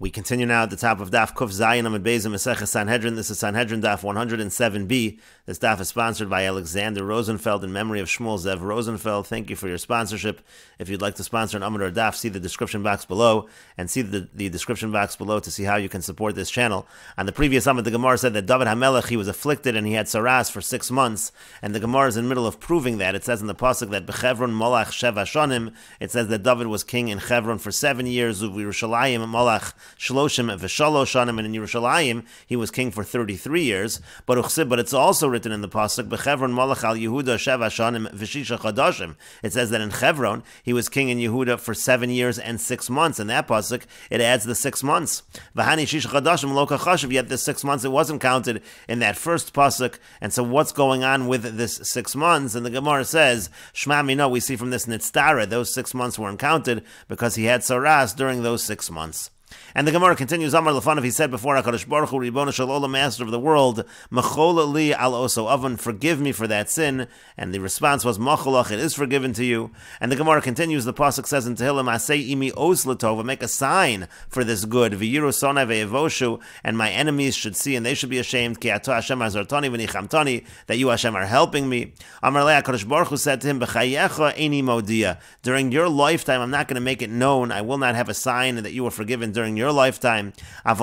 We continue now at the top of Daf Kuf Zayin Amud Beis Maseches Sanhedrin. This is Sanhedrin Daf 107b. This daf is sponsored by Alexander Rosenfeld in memory of Shmuel Zev Rosenfeld. Thank you for your sponsorship. If you'd like to sponsor an Amud or Daf, see the description box below, and see the description box below to see how you can support this channel. On the previous Amud, the Gemara said that David HaMelech, he was afflicted and he had saras for 6 months, and the Gemara is in the middle of proving that. It says in the pasuk that Bechevron Molach Sheva Shonim, it says that David was king in Chevron for 7 years, Uv Yerushalayim Molach Shloshim V'Shalosh Shanim, and in Yerushalayim he was king for 33 years. But it's also written in the pasuk Bechevron Molach Al Yehuda Sheva Shanim V'Shisha Chadashim. It says that in Chevron he was king in Yehuda for 7 years and 6 months. In that pasuk it adds the 6 months. V'Hani Shisha Chadashim Lo Kachashiv. Yet the 6 months, it wasn't counted in that first pasuk. And so what's going on with this 6 months? And the Gemara says Shma Mino. We see from this Nitztara those 6 months weren't counted because he had saras during those 6 months. And the Gemara continues, Amar Lefanov, he said before, HaKadosh Baruch Hu, Ribono Shel Olam, Master of the world, Mechol li al oso avon, forgive me for that sin. And the response was, Macholach, it is forgiven to you. And the Gemara continues, the pasuk says in Tehillim, Asei imi os latova, make a sign for this good, V'yiru sonai ve'evoshu, and my enemies should see, and they should be ashamed, Ki ato Hashem azartani v'nichamtani, that you Hashem are helping me. Amar le, HaKadosh Baruch Hu said to him, B'chayecha eini modia, during your lifetime, I'm not going to make it known, I will not have a sign that you were forgiven during your lifetime. But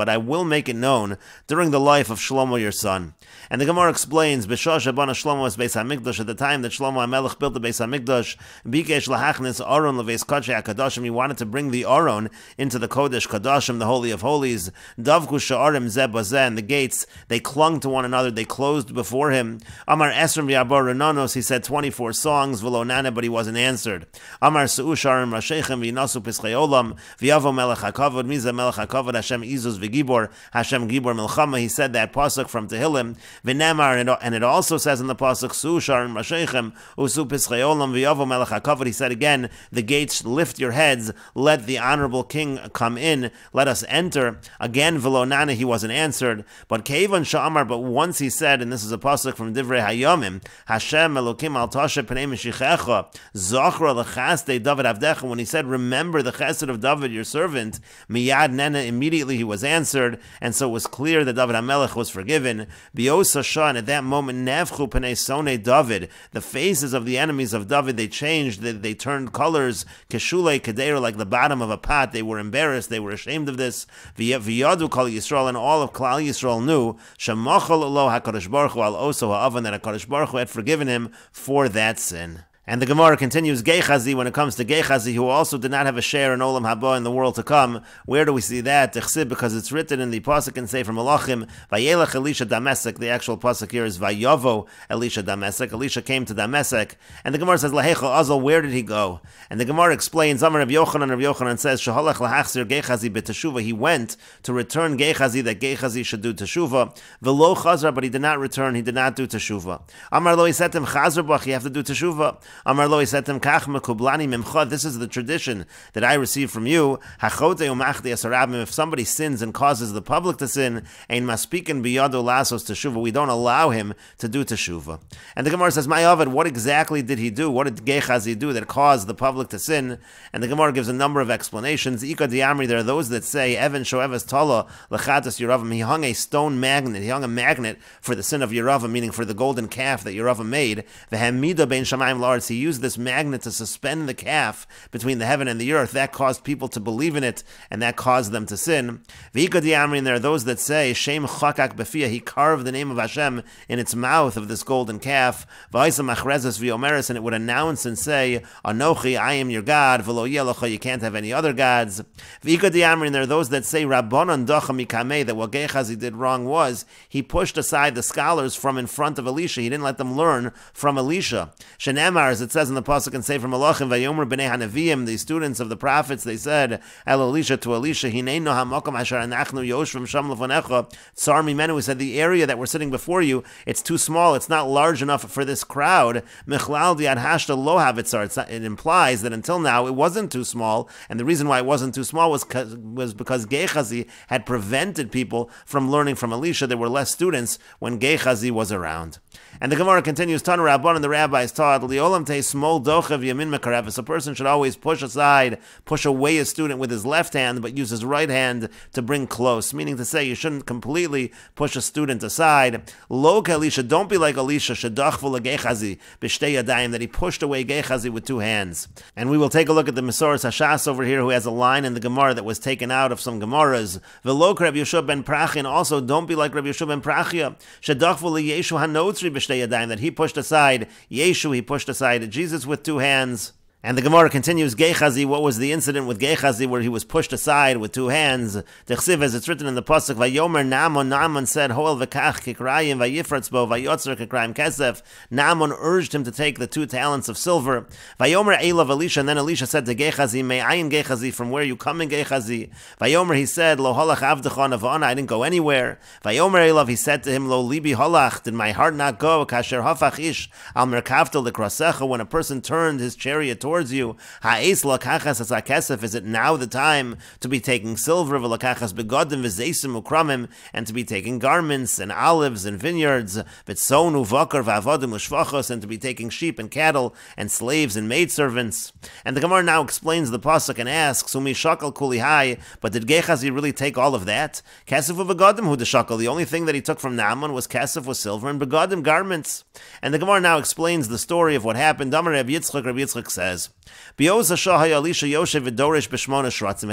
I will make it known during the life of Shlomo your son. And the Gemara explains, Shlomo was Beis HaMikdash, at the time that Shlomo HaMelech built the Beis HaMikdash, Bikesh lahachnis Aron leveis Kodshei HaKadoshim, he wanted to bring the Aron into the Kodesh Kadoshim, the Holy of Holies. Davku sha'arim zeh bazeh, and the gates, they clung to one another, they closed before him. Amar Esrim v'Yabor Renanos, he said 24 songs, V'lo nana, but he wasn't answered. Amar Su'u sharim Rashechem v'Yinasu Pischei Olam, V'yavo Melech HaKavod, Miza Melech HaKavod, Hashem Izuz v'Gibor, Hashem Gibor Melchama. He said that pasuk from Tehillim, V'nemar, and it also says in the pasuk, Su'ushar and Mashechem, Usu Pischei Olam, V'yavo Melech HaKavod. He said again, the gates lift your heads, let the honorable king come in, let us enter. Again, V'lo nana, he wasn't answered. But Kevan Sha'amar, but once he said, and this is a pasuk from Divrei Hayomim, Hashem Elokim al Tashe Pnei Meshichecha, Zochra L'chaste David Avdecha, when he said, remember the chesed of David, your servant, Miyad Nena, immediately he was answered, and so it was clear that David HaMelech was forgiven. Bios Shah, and at that moment, Nevchu Pnei Sonei David, the faces of the enemies of David, they changed, they turned colors, Keshulei Kadeira, like the bottom of a pot. They were embarrassed, they were ashamed of this. V'yadu Kol Yisrael, and all of Klal Yisrael knew, Shemachol Lo HaKadosh Baruch Hu al Oso Ha'avan, that HaKadosh Baruch Hu had forgiven him for that sin. And the Gemara continues, Gehazi, when it comes to Gehazi, who also did not have a share in Olam Haba, in the world to come. Where do we see that? Because it's written in the pasuk and say from Malachim, Vayelech Elisha Damesek. The actual pasuk here is Vayavo Elisha Damesek. Elisha came to Damesek, and the Gemara says, Lahecha Azal, where did he go? And the Gemara explains, Amar Rabbi Yochanan says, Shahalach Lahachzir Gehazi b'teshuva. He went to return Gehazi, that Gehazi should do teshuva. V'lo Chazra, but he did not return, he did not do teshuva. Amar Lo, he said to him, Chazra bach, you have to do teshuva. Amar Lo, he said to him, Kach mekublani mimcha, this is the tradition that I received from you. Hachote umachdi asarabim, if somebody sins and causes the public to sin, ein maspikin biyado lasos teshuva, we don't allow him to do teshuva. And the Gemara says, my Avad, what exactly did he do? What did Gehazi do that caused the public to sin? And the Gemara gives a number of explanations. Ika diamri, there are those that say, Evan shoevas tala lechatas Yeravim, he hung a stone magnet, he hung a magnet for the sin of Yeravim, meaning for the golden calf that Yeravim made. V'hamida bein shamayim la'aretz, he used this magnet to suspend the calf between the heaven and the earth. That caused people to believe in it, and that caused them to sin. V'ika diamri, and there are those that say, Shem chakak b'fiyah, he carved the name of Hashem in its mouth of this golden calf. V'aisa machrezes v'yomeres, and it would announce and say, Anochi, I am your God, v'lo yelocha, you can't have any other gods. V'ika diamri, and there are those that say, Rabbanon docha mikameh, that what Gehazi did wrong was, he pushed aside the scholars from in front of Elisha. He didn't let them learn from Elisha. Shenemar, as it says in the pasuk and say from Malachim, Vayomer b'nei Hanavim, the students of the prophets, they said, El Elisha to Elisha, Hineinu ha'makom asher anachnu yoshvim sham lefonecha tsar mimenu. He said, the area that we're sitting before you, it's too small, it's not large enough for this crowd. Michlal diad hashta lo havitzar. It implies that until now it wasn't too small, and the reason why it wasn't too small was because Gehazi had prevented people from learning from Elisha. There were less students when Gehazi was around. And the Gemara continues, Tanu Rabban, and the rabbis taught, Liolam small dochev yamin mekarev. A person should always push away a student with his left hand, but use his right hand to bring close. Meaning to say, you shouldn't completely push a student aside. Lo Elisha, don't be like Elisha, shedachvu legechazi b'shtei yadayim, that he pushed away Gechazi with two hands. And we will take a look at the Mesoras Hashas over here, who has a line in the Gemara that was taken out of some Gemaras. V'lo Reb Yeshua ben Prachia, and also don't be like Reb Yeshua ben Prachia, shedachvu leyeshu hanotri b'shtei yadayim, that he pushed aside Yeshu, he pushed aside Jesus with two hands. And the Gemara continues, Gechazi, what was the incident with Gechazi where he was pushed aside with two hands? Techsiv, as it's written in the Pasuk, Vayomer Naaman said, Hoel v'kach kikrayim vayifratz bo vayotzer kikrayim kesef. Naaman urged him to take the 2 talents of silver. Vayomer Elav Elisha, and then Elisha said to Gechazi, Me'ayin Gechazi, from where are you coming, Gechazi? Vayomer, he said, Lo holach avdecha navana, I didn't go anywhere. Vayomer Elav, he said to him, Lo libi holach, did my heart not go? Kasher hafach ish al merkavto lekrasecha, when a person turned his chariot towards you. Ha'es lakachas as hakesef, is it now the time to be taking silver, v'lakachas begodim v'zeisim ukramim, and to be taking garments and olives and vineyards, v'tzonu v'akar v'avodim u'shvachos, and to be taking sheep and cattle and slaves and maidservants? And the Gemara now explains the pasuk and asks, Umi shakal kuli hai, but did Gechazi really take all of that? Kesef v'begodim hu d'shakal, the only thing that he took from Naaman was kesef, was silver, and begodim, garments. And the Gemara now explains the story of what happened. Amar Reb Yitzchak says, at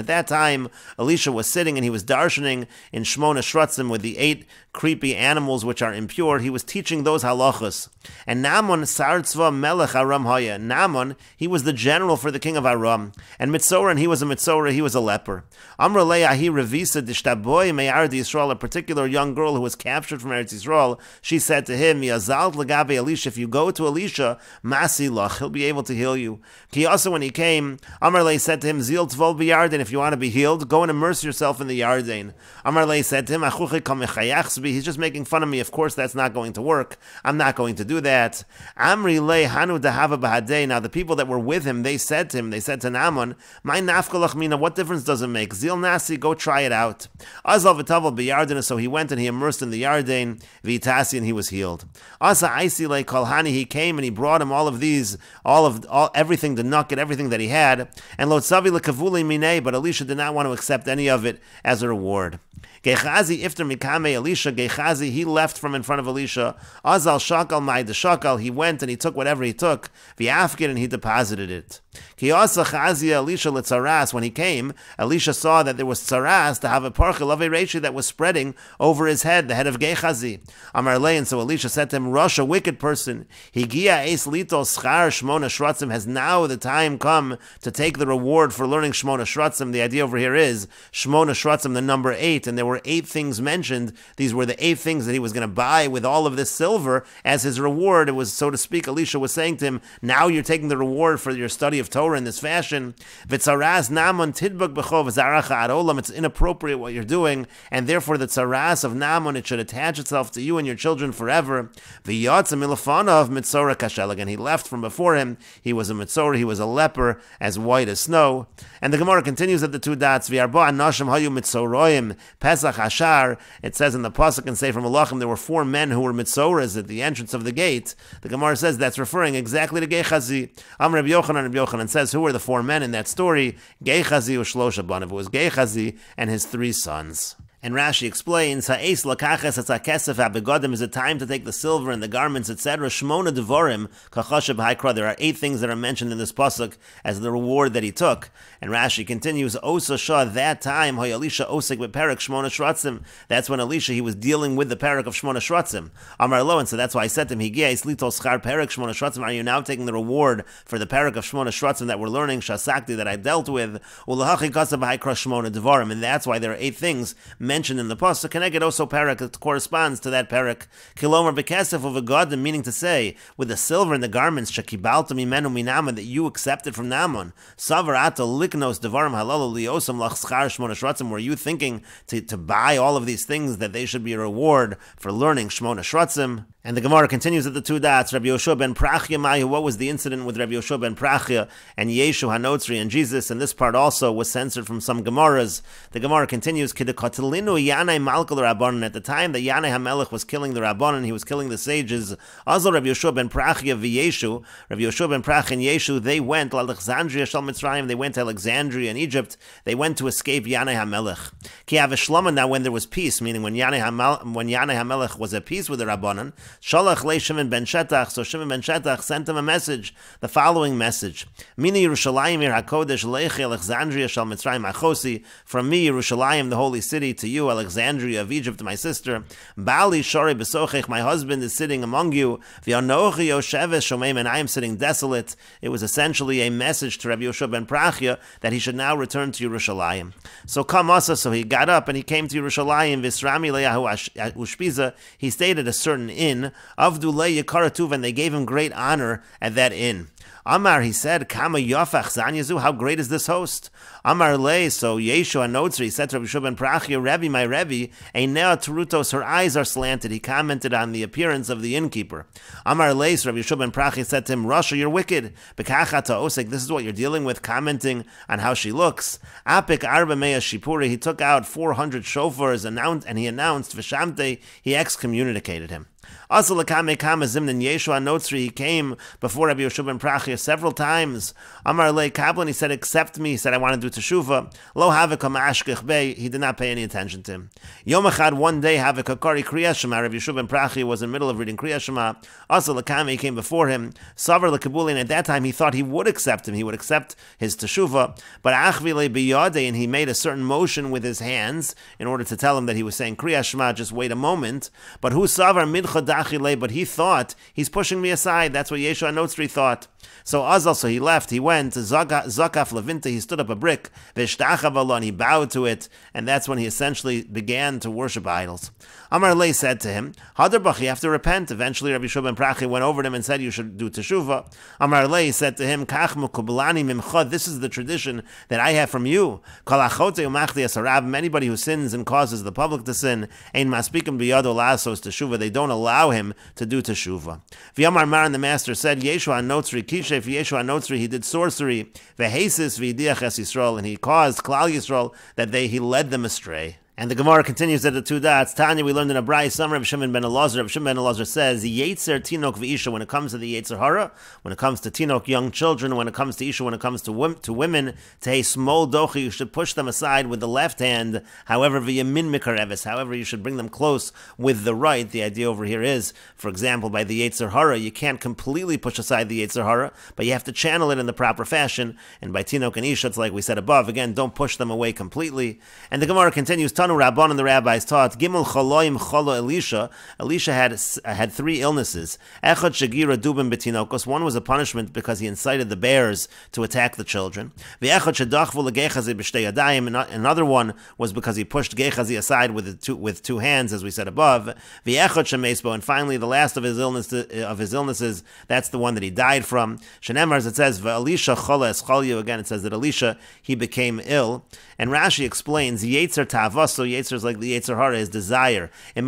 that time, Elisha was sitting and he was darshaning in Shmona Shratzim with the 8 creepy animals which are impure. He was teaching those halachas. And Naaman sartzva melech Aram haya. Naaman, he was the general for the king of Aram. And Mitzora, and he was a Mitzora, he was a leper. Amra le'ahi revisa d'shtaboy me'ard Yisrael, a particular young girl who was captured from Eretz Yisrael, she said to him, Yazalt legabe Elisha, if you go to Elisha, masi lach, he'll be able to heal you. He also, when he came, Amarle said to him, Zil tvol b'Yarden, if you want to be healed, go and immerse yourself in the Yarden. Amarle said to him, Achuchi kam mechayachsbi, he's just making fun of me, of course that's not going to work, I'm not going to do that. Amri le hanu dahava b'hadei, now the people that were with him, they said to Naaman, my nafkalach mina, what difference does it make? Zil nasi, go try it out. Azal v'tavel b'Yarden, so he went and he immersed in the Yarden, v'itasi, and he was healed. Asa aisi le kolhani, he came and he brought him all of these, everything to nugget, everything that he had, and Lotzavi lekavuli minei, but Elisha did not want to accept any of it as a reward. Gechazi ifter mikame Elisha, Gechazi, he left from in front of Elisha. Azal shakal mai de shakal, he went and he took whatever he took, v'afgid, and he deposited it. Kiasa chazia Elisha letzaras, when he came, Elisha saw that there was tzaras, to have a parchel of a reishi that was spreading over his head, the head of Gechazi. Amar le, and so Elisha said to him, Rosh, a wicked person, higia es lito schar shmona shratzim, has now the time come to take the reward for learning Shmona Shratzim. The idea over here is Shmona Shratzim, the number 8, and there were 8 things mentioned. These were the 8 things that he was going to buy with all of this silver as his reward. It was, so to speak, Elisha was saying to him, now you're taking the reward for your study of Torah in this fashion. V'tzaras Naaman tidbak b'chov zaracha ad olam, it's inappropriate what you're doing, and therefore the tzaras of Naaman, it should attach itself to you and your children forever. V'yatza milafanav mitzora kashel, again, he left from before him, he was a mitzora, he was a leper, as white as snow. And the Gemara continues at the 2 dots, V'arba anashim hayu mitzoroim, Pesach Hashar, it says in the Pasuk and Sefer Malachim, there were 4 men who were mitzoras at the entrance of the gate. The Gemara says that's referring exactly to Gechazi. Reb Yochanan says, who were the 4 men in that story? Gechazi u'shlosha banav, it was Gechazi and his 3 sons. And Rashi explains, Ha'es lakaches etzakesef ha'begodim, is a time to take the silver and the garments, etc. Shmona devorim kachashav ha'ikra. There are 8 things that are mentioned in this pasuk as the reward that he took. And Rashi continues, Osa shah, that time, Elisha osik beperak Shmona Shratzim. That's when Elisha, he was dealing with the parak of Shmona Shratzim. Amar lo, and so that's why I said to him, Higia es lito schar parak Shmona Shratzim. Are you now taking the reward for the parak of Shmona Shratzim that we're learning, Shasakti, that I dealt with? Ulahachi kasav ha'ikra Shmona devorim. And that's why there are 8 things mentioned in the pasuk. Connected also parak, it corresponds to that parak. Kilomer bekesef of a god, meaning to say, with the silver and the garments, shekibalta mimenu minama, that you accepted from Naaman. Savar ata liknos devarim halal liosam lachschar Shmona Shratzim. Were you thinking to buy all of these things that they should be a reward for learning Shmona Shratzim? And the Gemara continues at the two dots. Rabbi Yoshua ben Prachia Mayu, what was the incident with Rabbi Yoshua ben Prachia and Yeshu HaNotzri and Jesus? And this part also was censored from some Gemaras. The Gemara continues, Kidekotelinu Yanai Malkal Rabbanon. At the time that Yanai HaMelech was killing the Rabbanon, he was killing the sages. Also Rabbi Yoshua ben Prachia v'Yeshu, Rabbi Yoshua ben Prachia and Yeshu, they went to Alexandria Shal Mitzrayim, they went to Alexandria in Egypt, they went to escape Yanai HaMelech. Ki Aveshlama, now when there was peace, meaning when Yanai HaMelech was at peace with the Rabbanon, Shalach le Shimon ben Shetach, so Shimon ben Shetach sent him a message, the following message: Mini Yerushalayim ir HaKodesh lechi Alexandria shal Mitzrayim achosi, from me Yerushalayim, the holy city, to you Alexandria of Egypt, my sister. Bali shorei besochech, my husband is sitting among you. V'anochi yosheves shomeim, and I am sitting desolate. It was essentially a message to Rabbi Yoshua ben Prachia that he should now return to Yerushalayim. So Kamasa, so he got up and he came to Yerushalayim. Visrami leyahu ushpiza, he stayed at a certain inn. Avdulay Yakaratuv, and they gave him great honor at that inn. Amar, he said, Kama Yafach Zanyazu, how great is this host? Amar Le, so Yeshu HaNotzri said to Rabbi Yoshua ben Prachia, Rebbe, my Rebbe, Einea Terutos, her eyes are slanted. He commented on the appearance of the innkeeper. Amar Le, so Rabbi Yoshua ben Prachia said to him, Rasha, you're wicked. Bekachata Osek, this is what you're dealing with, commenting on how she looks. Apik Arba Mea Shipuri, he took out 400 shofars and he announced, Vishamte, he excommunicated him. Also, Lakame Kama Zimnan Yeshu HaNotzri, he came before Rabbi Yoshua ben Prachia several times. Amar Le Kablan, he said, accept me. He said, I want to do teshuvah. Lo Havik Ma'ashkech Bey, he did not pay any attention to him. Yom Echad, one day, Havik Hakari Kriya Shema, Rabbi Yoshua ben Prachia was in the middle of reading Kriya Shema. Also, Lakame, he came before him. Savar Lekabuli, and at that time, he thought he would accept him. He would accept his teshuvah. But Achvile Biyade, and he made a certain motion with his hands in order to tell him that he was saying Kriya Shema, just wait a moment. But who Savar Midcha Dachile, but he thought, he's pushing me aside. That's what Yeshu HaNotzri thought. So Azal, so he left, he went, Zakaf Levinta, he stood up a brick, V'shtachav, and he bowed to it, and that's when he essentially began to worship idols. Amar Lei said to him, Hadarbach, you have to repent. Eventually Rabbi Yoshua ben Prachia went over to him and said, you should do teshuvah. Amar Lei said to him, Kach mukubelani mimcha, this is the tradition that I have from you. Kol achote umachli asarab, anybody who sins and causes the public to sin, ein maspikim biyado lasos teshuvah, they don't allow him to do teshuvah. V'yamar Maran, the master said, Yeshu HaNotzri kishe, for Yeshu HaNotzri, he did sorcery, v'hesis v'yidiach es Yisrael, and he caused Klal Yisrael that he led them astray. And the Gemara continues at the two dots. Tanya, we learned in a Brai, some Reb Shimon ben Elazar. Reb Shimon ben Elazar says, Yetzer Tinok v'Isha, when it comes to the Yetzer Hara, when it comes to Tinok, young children, when it comes to Isha, when it comes to women, Tehei small dochi, you should push them aside with the left hand. However, v'yamin mikareves, however, you should bring them close with the right. The idea over here is, for example, by the Yetzer Hara, you can't completely push aside the Yetzer Hara, but you have to channel it in the proper fashion. And by Tinok and Isha, it's like we said above, again, don't push them away completely. And the Gemara continues, Rabban and the rabbis taught, Gimel Choloim Cholo Elisha. Elisha had 3 illnesses. Echad Shagira Dubim Betinokos. One was a punishment because he incited the bears to attack the children. V'echad Shadachvu Legechazi B'shtei Yadayim. Another one was because he pushed Gechazi aside with two hands, as we said above. V'echad Shemesbo. And finally, the last of his illnesses, that's the one that he died from. Shenemar, as it says, V'Elisha Chola Escholyu. Again, it says that Elisha, he became ill. And Rashi explains, Yetzer Tavos, so Yetzer is like the Yetzer Hara, his desire. If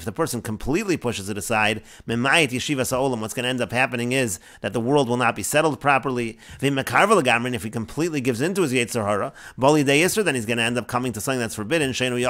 the person completely pushes it aside, what's going to end up happening is that the world will not be settled properly. And if he completely gives into his Yetzer Hara, then he's going to end up coming to something that's forbidden. He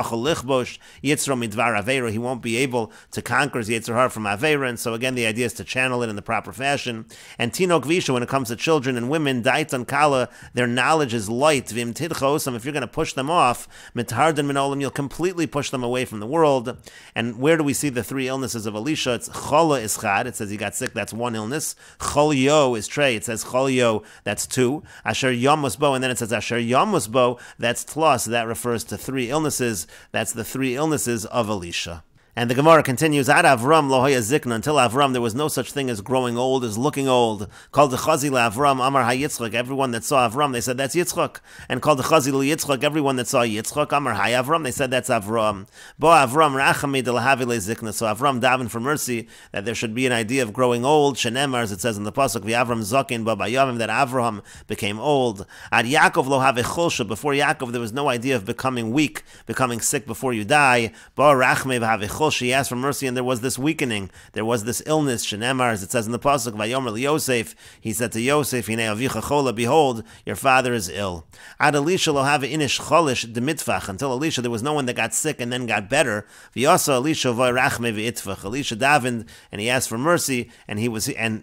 won't be able to conquer his Yetzer Hara from Aveira. And so again, the idea is to channel it in the proper fashion. And Tinok Visha, when it comes to children and women, Daitan Kala, their knowledge is light. If you're going to push them off, you'll completely push them away from the world. And where do we see the 3 illnesses of Elisha? It's Chola Ischad, it says he got sick, that's 1 illness. Cholio is Trey, it says Cholio, that's 2. Asher Yom Musbo, and then it says Asher Yom Musbo, that's Tlos, that refers to 3 illnesses. That's the 3 illnesses of Elisha. And the Gemara continues, Ad Avram lo haya zikna, until Avram there was no such thing as growing old, as looking old. Called the Chazi la Avram, Amar ha-Yitzchak, everyone that saw Avram, they said that's Yitzchak. And called the Chazi la Yitzchak, everyone that saw Yitzchak, Amar ha-Avram, they said that's Avram. Bo Avram rachami de lahavi le zikna, so Avram davened for mercy, that there should be an idea of growing old. Shenemar, as it says in the Pasuk, V'Avram zakin ba bayavim, that Avram became old. Ad Yaakov lo have chulsha, before Yaakov there was no idea of becoming weak, becoming sick before you die. Bo rachmi v'have chulsha, Rachel, she asked for mercy, and there was this weakening. There was this illness. Shenemar, as it says in the pasuk, Vayomer Yosef, he said to Yosef, Hinei avicha chola, behold, your father is ill. Ad Elisha lo have inish cholish demitfach. Until Elisha, there was no one that got sick and then got better. V'yasa Elisha v'rachme v'itfach. Elisha davened, and he asked for mercy, and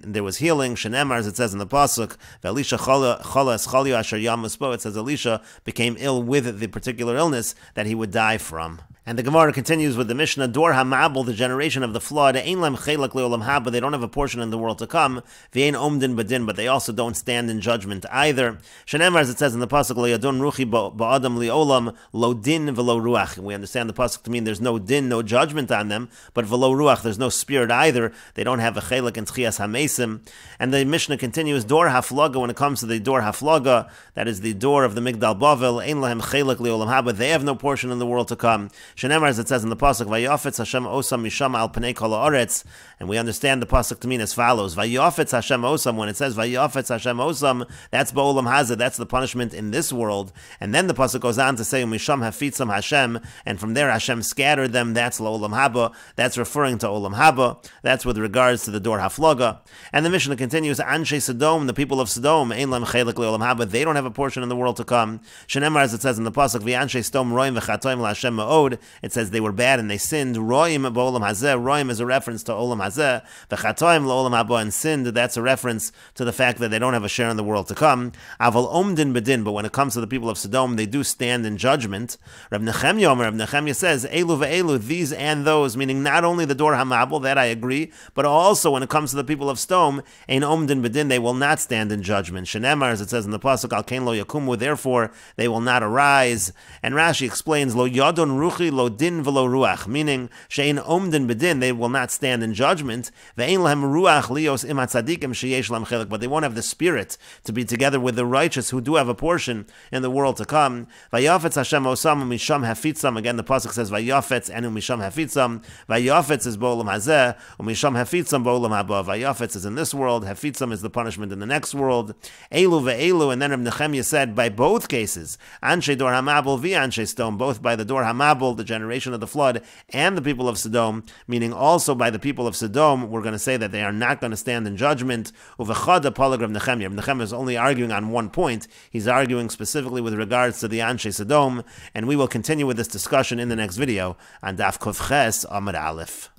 there was healing. Shenemar, as it says in the pasuk, Elisha chola escholio asher yamuspo. It says Elisha became ill with the particular illness that he would die from. And the Gemara continues with the Mishnah, Dor HaMabul, the generation of the flood, Ein lem chelak le'olam haba, they don't have a portion in the world to come, V'ein omdin badin, but they also don't stand in judgment either. Shenemar, as it says in the pasuk, Le'adon ruchi ba'adam li'olam, lo din v'lo ruach. We understand the pasuk to mean there's no din, no judgment on them, but v'lo ruach, there's no spirit either. They don't have a chelak in tchias hamesim. And the Mishnah continues, Dor HaFlaga, when it comes to the Dor HaFlaga, that is the door of the Migdal Bavel, Ein lahem chelak le'olam haba, they have no portion in the world to come. Shenemar, as it says in the pasuk, Vayafetz Hashem osam misham al pnei kol haaretz, and we understand the pasuk to mean as follows: Vayafetz Hashem osam. When it says Vayafetz Hashem osam, that's ba'olam hazeh, that's the punishment in this world. And then the pasuk goes on to say Misham hafitzam Hashem, and from there Hashem scattered them. That's la'olam haba. That's referring to olam haba. That's with regards to the Dor HaFlaga. And the Mishnah continues: Anshe Sodom, the people of Sodom, ein lam chelak le'olam haba, they don't have a portion in the world to come. Shenemar, as it says in the pasuk, V'anshe Sodom roim v'chatoim la'Hashem ma'od. It says they were bad and they sinned. Roim ba'olam hazeh. Roim is a reference to olam hazeh. V'chatoim la'olam haba, and sinned, that's a reference to the fact that they don't have a share in the world to come. Aval omdin bedin, but when it comes to the people of Sodom, they do stand in judgment. Reb Nechemya says, Elu ve'elu, these and those, meaning not only the Dor HaMabul, that I agree, but also when it comes to the people of Sodom, ein omdin bedin, they will not stand in judgment. Shenemar, as it says in the pasuk, al kein lo yakumu, therefore they will not arise. And Rashi explains, lo yadon ruchi lo din v'lo ruach, meaning she'ein omdin bedin, they will not stand in judgment. Ve'ein lahem ruach lios im hatzadikim sheyesh lam chelik, but they won't have the spirit to be together with the righteous who do have a portion in the world to come. Vayafetz Hashem osam umisham hafitzam. Again, the pasuk says Vayafetz and umisham hafitzam. Vayafetz is ba'olam hazeh, umisham hafitzam ba'olam haba. Vayafetz is in this world, hafitzam is the punishment in the next world. Elu ve'elu, and then Reb Nechemya said, by both cases, Anshe Dor HaMabul v'Anshe Sodom, both by the Dor HaMabul, the generation of the flood, and the people of Sodom, meaning also by the people of Sodom, we're going to say that they are not going to stand in judgment. Uvechada palag Reb Nechemya. Reb Nechemya is only arguing on one point. He's arguing specifically with regards to the Anshe Sodom, and we will continue with this discussion in the next video on Daf Kuf Ches Amud Aleph.